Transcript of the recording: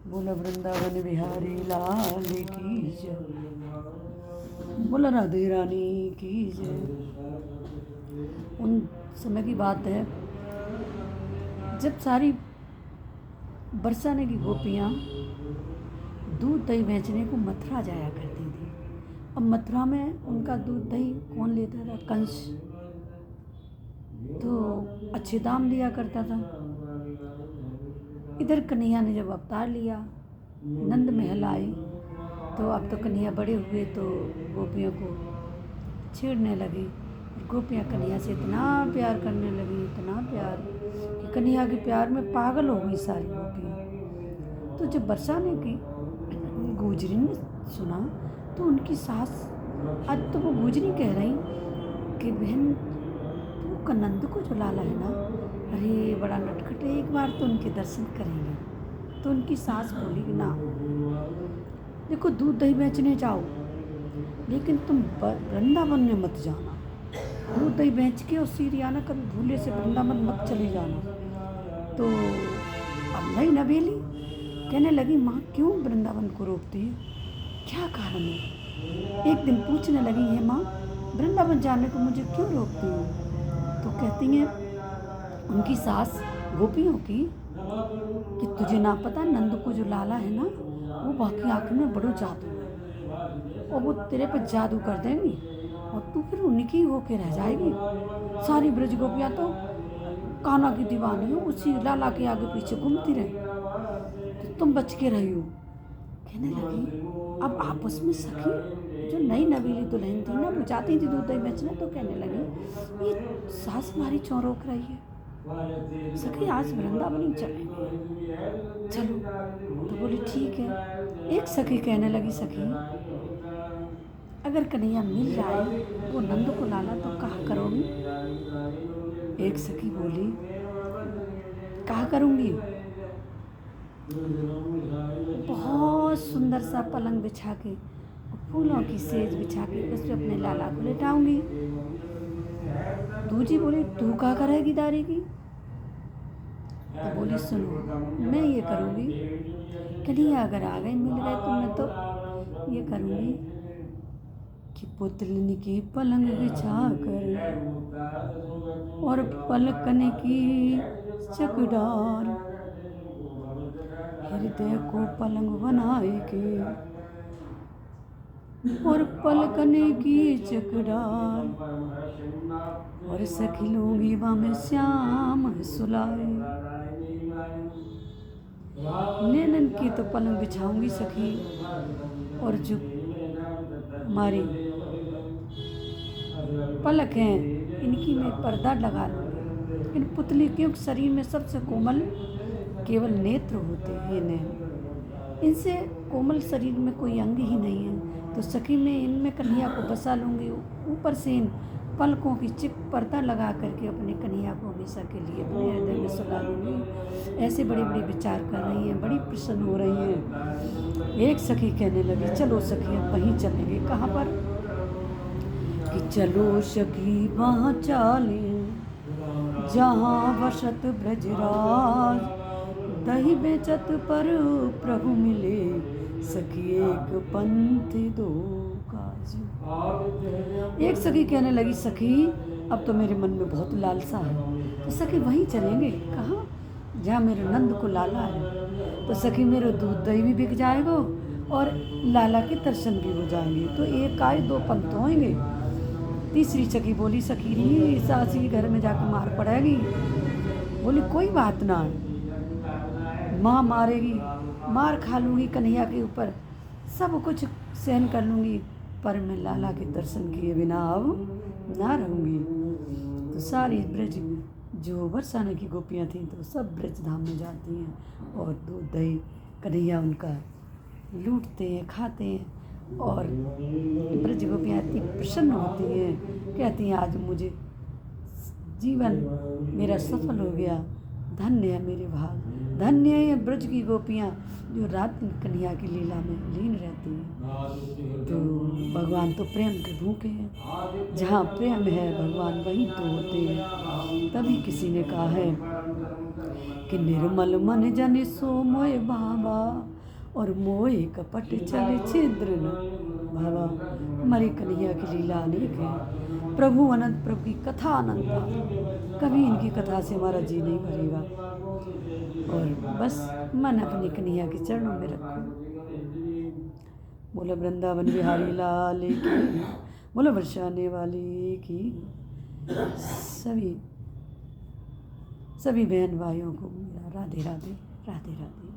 बोला वृंदावन बिहारी लाल की जय, बोला राधे रानी की जय। उन समय की बात है जब सारी बरसाने की गोपियाँ दूध दही बेचने को मथुरा जाया करती थी। अब मथुरा में उनका दूध दही कौन लेता था? कंस तो अच्छे दाम दिया करता था। इधर कन्हैया ने जब अवतार लिया, नंद महल आई, तो अब तो कन्हैया बड़े हुए तो गोपियों को छेड़ने लगी। गोपियाँ कन्हैया से इतना प्यार करने लगी, इतना प्यार कि कन्हैया के प्यार में पागल हो गई सारी गोपियाँ। तो जब बरसाने की गुजरी ने सुना तो उनकी सास, आज तो वो गुजरी कह रही कि बहन तू कनंद को जो लाला है ना, अरे बड़ा नटखट है, एक बार तो उनके दर्शन करेंगे। तो उनकी सास बोली कि ना, देखो दूध दही बेचने जाओ लेकिन तुम वृंदावन में मत जाना, दूध दही बेच के और सीधी आना, कभी भूले से वृंदावन मत चले जाना। तो अब नई नवेली कहने लगी, माँ क्यों वृंदावन को रोकती है, क्या कारण है? एक दिन पूछने लगी है, माँ वृंदावन जाने को मुझे क्यों रोकती हो? तो कहती हैं उनकी सास गोपियों की कि तुझे ना पता, नंद को जो लाला है ना, वो बाकी आँख में बड़ो जादू है और वो तेरे पर जादू कर देंगी और तू फिर उनकी होके रह जाएगी। सारी ब्रज गोपियाँ तो कान्हा की दीवानी हो, उसी लाला के आगे पीछे घूमती रहे, तो तुम बच के रही हो। कहने लगी अब आपस में सखी जो नई नवीली दुल्हन थी ना, वो जाती थी दूध दही बेचने, तो कहने लगी ये सास हमारी क्यों रोक रही है, सखी आज वृंदावन ही चलेंगे, चलो। तो बोली ठीक है। एक सखी कहने लगी, सखी अगर कन्हैया मिल जाए वो नंद को लाला तो कहा करोगी? एक सखी बोली कहा करूँगी, बहुत सुंदर सा पलंग बिछा के, फूलों की सेज बिछा के उस पर अपने लाला को लेटाऊंगी। दूजी बोली तू क्या करेगी दारी की? तो बोली सुनो मैं ये करूँगी, कन्हैया अगर आ गए मिल गए तो मैं तो ये करूँगी कि पुतलिन की पलंग बिछा कर और पलकन की चकडार, हृदय को पलंग बनाए के और पलकने की चकडार, और सखी लूंगी में श्याम सुलाए। नैनन की तो पलंग बिछाऊंगी सखी, और जो हमारी पलक हैं इनकी मैं पर्दा लगा लूँगी। इन पुतली के शरीर में सबसे कोमल केवल नेत्र होते हैं, ये नैन, इनसे कोमल शरीर में कोई अंग ही नहीं है। तो सखी मैं इनमें कन्हैया को बसा लूँगी, ऊपर से इन पलकों की चिप पर्दा लगा करके अपने कन्हैया को हमेशा के लिए अपने हृदय में सुला लूँगी। ऐसे बड़े बड़े विचार कर रही हैं, बड़ी प्रसन्न हो रही हैं। एक सखी कहने लगी चलो सखी अब वहीं चलेंगे। कहाँ पर? कि चलो सखी वहाँ चालें जहाँ वसत ब्रजराज, दही बेचत पर प्रभु मिले, सखी एक पंथ दो काज। एक सखी कहने लगी सखी अब तो मेरे मन में बहुत लालसा है, तो सखी वहीं चलेंगे। कहाँ? जहाँ मेरे नंद को लाला है। तो सखी मेरे दूध दही भी बिक जाएगा और लाला के दर्शन भी हो जाएंगे, तो एक आए दो पंथ होंगे। तीसरी सखी बोली सखी री सासी घर में जाकर मार पड़ेगी। बोली कोई बात ना, माँ मारेगी, मार खा लूँगी कन्हैया के ऊपर, सब कुछ सहन कर लूँगी, पर मैं लाला के दर्शन किए बिना अब ना रहूँगी। तो सारी ब्रज जो बरसाने की गोपियाँ थीं तो सब ब्रज धाम में जाती हैं और दूध दही कन्हैया उनका लूटते हैं, खाते हैं, और ब्रज गोपियाँ इतनी प्रसन्न होती हैं, कहती हैं आज मुझे जीवन मेरा सफल हो गया, धन्य है मेरे भाग, धन्य है ब्रज की गोपियाँ जो रात दिन कन्हैया की लीला में लीन रहती हैं। तो भगवान तो प्रेम के भूखे हैं, जहाँ प्रेम है भगवान वहीं तो होते हैं। तभी किसी ने कहा है कि निर्मल मन जन सो मोय बाबा और मोय कपट चल छिद्र न भावा। हमारी कन्हैया की लीला अनेक है, प्रभु अनंत, प्रभु की कथा अनंत है, कभी इनकी कथा से हमारा जी नहीं भरेगा। और बस मन अपनी कन्हैया के चरणों में रखो। बोलो वृंदावन बिहारी लाल की, बोलो बरसाने वाली की। सभी बहन भाइयों को मेरा राधे राधे, राधे राधे।